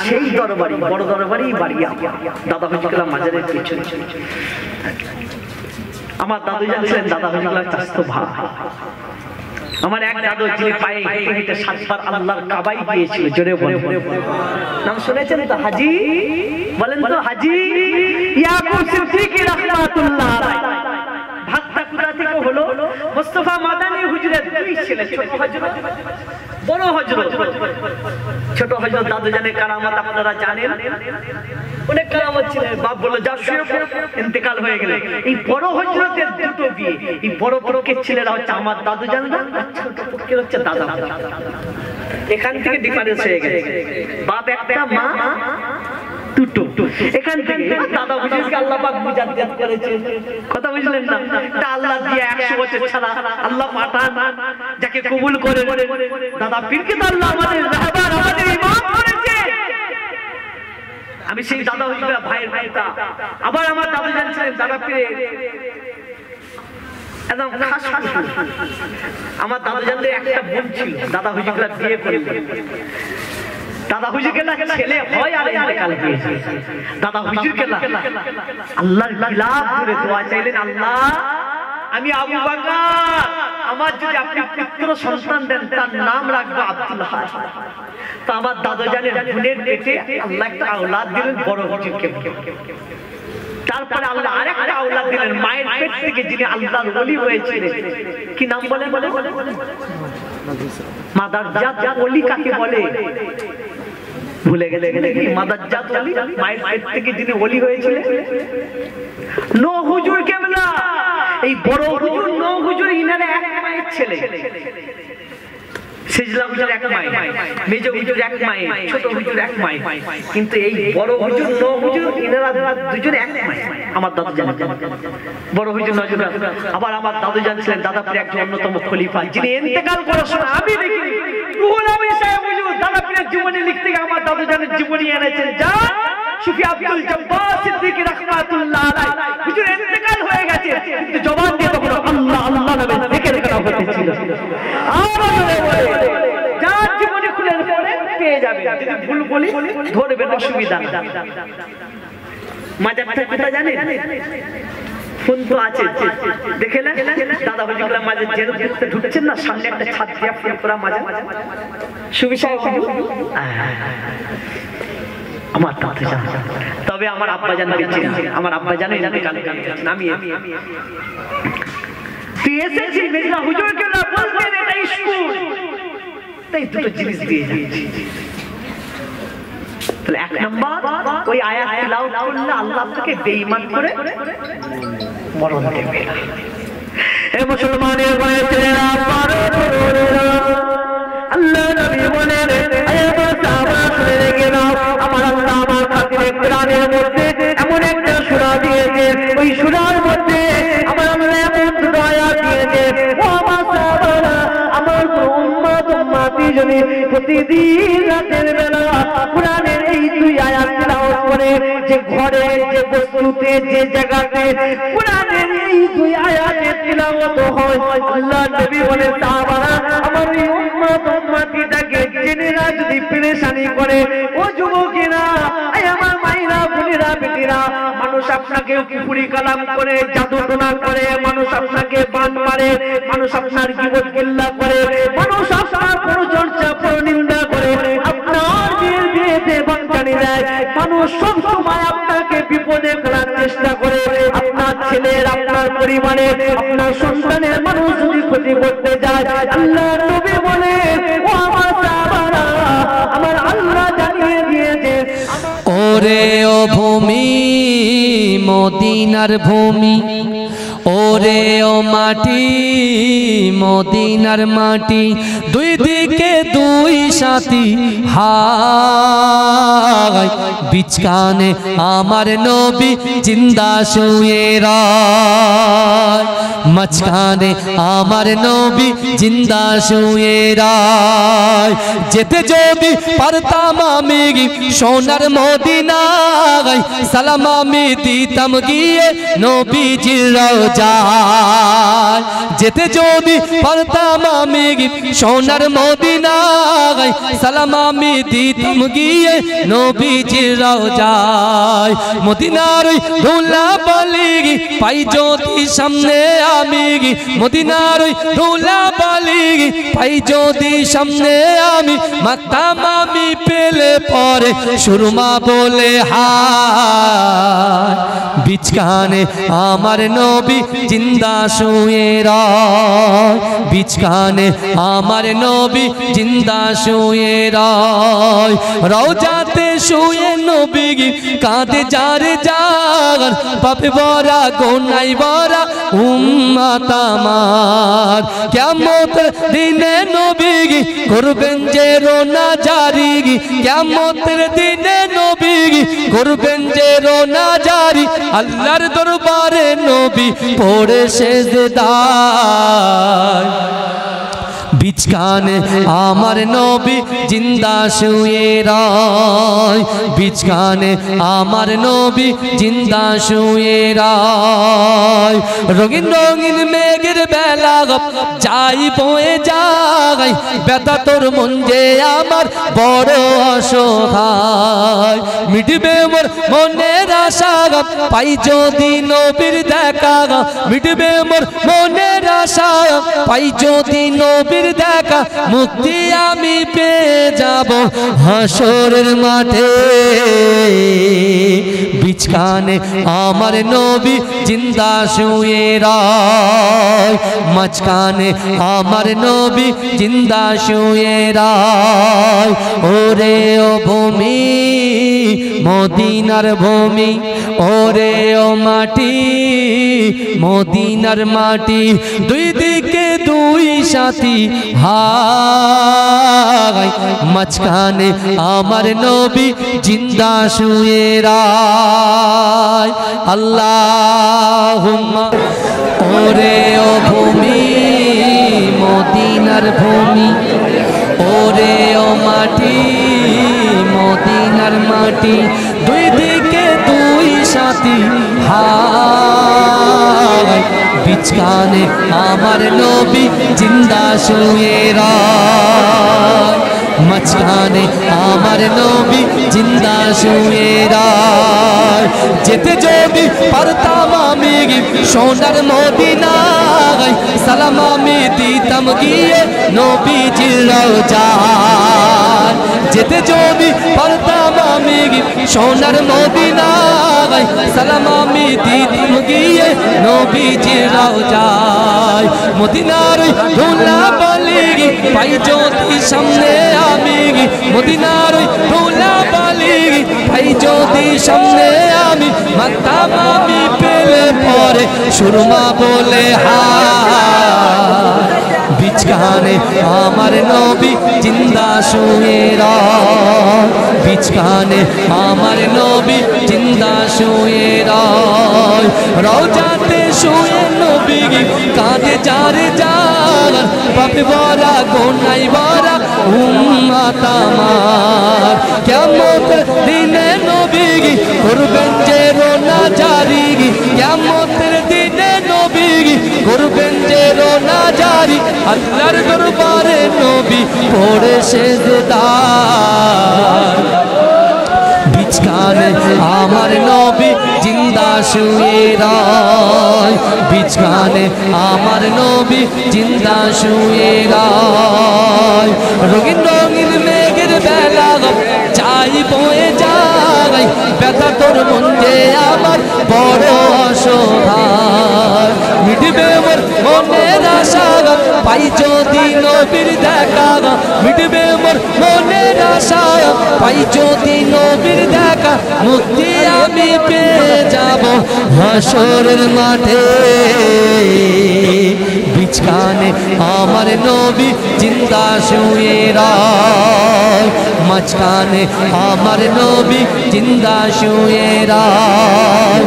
সেই দরবারি বড় দরবারি বাড়িয়া দাদা হুজুর মাজারের পিছনে। আমার দাদু জানছিলেন দাদা হুজুর চাস্তো ভাই। আমার এক দাদু যিনি পায়ে হেঁটে হেঁটে 7 বার আল্লাহর কাবায় গিয়েছিল, জোরে বলে নাম শুনেছেন তো? হাজি বলেন তো, হাজি ইয়াকুব সিদ্দিক রাহমাতুল্লাহ আলাইহি। ভাতটা কোথা থেকে হলো? মুস্তাফা মাদানী হুজুরের 2 ছেলে, ছোট হযরত বড় হযরত। ছোট হযরত দাদু জানে কারামত আপনারা জানেন, অনেক কারামত ছিলেন। বাপ বলল যা শুয়ে ইন্তেকাল হয়ে গেলে। এই বড় হযরতের 2টো বিয়ে। এই বড় পক্ষের ছেলেরা হচ্ছে আমার দাদু জানরা, ছোট পক্ষের হচ্ছে দাদা। এখান থেকে ডিফারেন্স হয়ে গেছে, বাপ একটা মা দুটো। এখান থেকে দাদা হুজুরকে আল্লাহ পাক মুজাদ্দিদ করেছে, কথা বুঝলেন না? এটা আল্লাহ দিয়ে 100 বছর ছাড়া আল্লাহ পাঠান যাকে কবুল করে। দাদা পীরকে তো আল্লাহ আমাদের রাহবার, আমাদের ইমাম করেছে। আমি সেই দাদা হুজুরের ভাইয়ের ভাইটা। আবার আমার দাদু জানছিলেন দাদা পীরে একদম খাস আমার দাদু জানলে একটা বোন ছিল, দাদা হুজুরকে বিয়ে করলেন। দাদা হুজুরকে না ছেলে হয় আর ইন্তেকাল হয়েছে। দাদা হুজুরকে না আল্লাহর খিলাফ করে দোয়া চাইলেন, আল্লাহ আমি আবু বকর, আমার যদি আপনি পুত্র সন্তান দেন তার নাম রাখবো আব্দুল্লাহ। তো আমার দাদু জানেন বোনের পেটে আল্লাহ একটা আওলাদ দিলেন বড় হুজুরকে। তারপরে আল্লাহ আরেকটা আওলাদ দিলেন মায়ের পেট থেকে, যিনি আল্লাহর ওলি হয়েছিলেন। কি নাম বলে? মাদারজাত ওলি কাকে বলে? ভুলে গেলে কি মাদারজাত ওলি? মায়ের পেট থেকে যিনি ওলি হয়েছিলেন নূহ হুজুর কেবলা। এই বড় হুজুর নূহ হুজুর ইনারা এক মায়ের ছেলে। সিজলা হুজুর এক মায়ের, মেজ হুজুর এক মায়ের, ছোট হুজুর এক মায়ের। কিন্তু এই বড় হুজুর নূহ হুজুর ইনারা দুজন এক মায়ের। আমার দাদু জানেন বড় হুজুর নজর। আবার আমার দাদু জানছিলেন দাদা পীর একজন অন্যতম খলিফা, যিনি ইন্তেকাল করার সময় আমি দেখি রুহুল আমিন সাহেব হুজুর দাদা পীরের জীবনী লিখতে গিয়ে আমার দাদু জানের জীবনী এনেছেন। যা সুফি আব্দুল জব্বার সিদ্দিকী রাহমাতুল্লাহ আলাইহি হুজুর ইন্তেকাল হয়ে গেছে, কিন্তু জবান দিয়ে তখন আল্লাহ আল্লাহ নামে জিকির করা হতেছিল। যার জীবনী খুলে পড়ে পেয়ে যাবে, যদি ভুল বলি ধরবেন, অসুবিধা না। মাজারটা কোথায় জানেন? ফোন তো আছে, দেখে না দাদা হুজুররা মাঝে জেরো দেখতে ঢুকছেন না, সামনে একটা ছাদ দিয়া ফোন করা মাজার সুবি সাহেব আমার দাদু জান। তবে আমার আব্বা জান বেঁচে আছে, আমার আব্বা জানে কাল আমি তুই এসেছি মেজলা হুজুরকে না বলতেন এটা স্কুল, তাই দুটো জিনিস দিয়ে যাচ্ছি। তাহলে 1 নাম্বার ওই আয়াত তিলাওয়াত করলে আল্লাহ আপনাকে বেঈমান করে মরণ দেবে না। হে মুসলমানের ভাই ছেলেরা, আল্লাহ নবী বলেন আয়াত সাহাবা শুনে রেখে নাও, আমার আল্লাহ আমার খাতিরে কোরআনের মধ্যে এমন একটা সূরা দিয়েছে, ওই সূরার মধ্যে আমার আল্লাহ এমন দুটো আয়াত দিয়েছে। ও আমার সাহাবারা, আমার উম্মতি যদি প্রতিদিন রাতের বেলা কোরআনের এই 2 আয়াত তিলাওয়াত করে, যে ঘরে যে বস্তুতে যে জায়গাতে কোরআনের এই 2 আয়াতের তিলাওয়াত হয়, আল্লাহ নবী বলেন সাহাবারা আমার এই উম্মতিটাকে জেনেরা যদি পেরেশানি করে, ও যুবকেরা, আমার মায়েরা, বোনেরা, বেটিরা, মানুষ আপনাকে কুফরি কালাম করে, জাদু টোনা করে, মানুষ আপনাকে বান মারে, মানুষ আপনার গীবত গিল্লা করে, মানুষ আপনার পরচর্চা পরনিন্দা করে, আপনার বিয়েতে বানচানি দেয়, মানুষ সব সময় আপনাকে বিপদে ফেলার চেষ্টা করে, আপনার ছেলের, আপনার পরিবারের, আপনার সন্তানের মানুষ যদি ক্ষতি করতে যায়, আল্লাহ নবী বলে ও আমার সাহাবারা, আমার আল্লাহ জানিয়ে দিয়েছে। ওরে ও ভূমি মদিনার ভূমি, ওরে ও মাটি মদিনার মাটি, 2 দিকে 2 সাথী হায় বিচকানে আমার নবী জিন্দা শুয়ে রয় মাঝখানে আমার নবী জিন্দা শুয়ে রয় যেতে যদি পারতাম আমি সোনার মদিনায় সালাম আমি দিতাম গিয়ে নবীজির রওজায় যেতে যদি পারতাম আমি সোনার মদিনায় সালাম আমি দিতাম গিয়ে নবীজির রওজায় মদিনার ধুলা বালি পাই যদি সামনে আমি মদিনার ধুলা বালি পাই যদি সামনে আমি মাকতাম আমি পেলে পরে সুরমা বলে হায় বিচকানে আমার নবী জিন্দা শুয়ে রয় বিচকানে আমার নবী জিন্দা শুয়ে রয় রওজাতে শুয়ে নবী কাঁদে যারে যার পাপে ভরা গোনাই ভরা উম্মত আমার কিয়ামতের দিনে নবী করবেন যে রোনা জারি কিয়ামতের দিনে নবী করবেন যে রোনা জারি আল্লাহর দরবারে নবী পড়ে সেজদায় বিচকানে আমার নবী জিন্দা শুয়ে রয় বিচকানে আমার নবী জিন্দা শুয়ে রয় রঙিন রঙিন মেঘের বেলা যাই বয়ে যায় ব্যথা তোর মন যে আমার বড় অসহায় মিটবে মোর মনের আশা পাই যদি নবীর দেখা মিটবে মোর মনের আশা পাই যদি নবীর দেখা মুক্তি আমি পেয়ে যাব হাসরের মাঠে বিচকানে আমার নবী জিন্দা শুয়ে রয় মাঝখানে আমার নবী জিন্দা শুয়ে রয় ওরে ও ভূমি মদিনার ভূমি ওরে ও মাটি মদিনার মাটি দুই দিকে দুই সাথী হায় মাঝখানে আমার নবী জিন্দা শুয়ে রয় আল্লাহুম্মা ওরে ও ভূমি মদিনার ভূমি ওরে ও মাটি মদিনার মাটি দুই দিকে দুই সাথী হায় বিচকানে আমার নবী জিন্দা শুয়ে রয় মাঝখানে আমার নবী জিন্দা শুয়ে রয় যেতে যদি পারতাম আমি সোনার মদিনায় সালাম আমি দিতাম গিয়ে নবীজির রওজায় যেতে যদি পারতাম আমি সোনার মদিনায় সালাম আমি দিতাম গিয়ে নবীজির রওজায় মদিনার ধুলা বালি পাই যদি সামনে আমি মদিনার ধুলা বালি পাই যদি সামনে আমি মাকতাম আমি পেলে পরে সুরমা বলে হায় বিচকানে আমার নবী জিন্দা শুয়ে রয় বিচকানে আমার নবী জিন্দা শুয়ে রয় রওজাতে শুয়ে নবী কাঁদে যারে যার পাপে ভরা গোনাই ভরা উম্মত আমার কিয়ামতের দিনে নবী করবেন যে রোনা জারি কিয়ামতের দিনে নবী করবেন যে রোনা জারি আল্লাহর দরবারে নবী পড়ে সেজদায় বিচকানে আমার নবী জিন্দা শুয়ে রয় বিচকানে আমার নবী জিন্দা শুয়ে রয় রঙিন রঙিন মেঘের বেলা যাই বয়ে যায় ব্যথা তোর মন যে আমার বড় অসহায় মিটবে মোর মনের আশা পাই যদি নবীর দেখা মিটবে মোর মনের আশা পাই যদি নবীর দেখা মুক্তি আমি পেয়ে যাব হাসরের মাঠে মাঝখানে আমার নবী জিন্দা শুয়ে রায় মাঝখানে আমার নবী জিন্দা শুয়ে রায়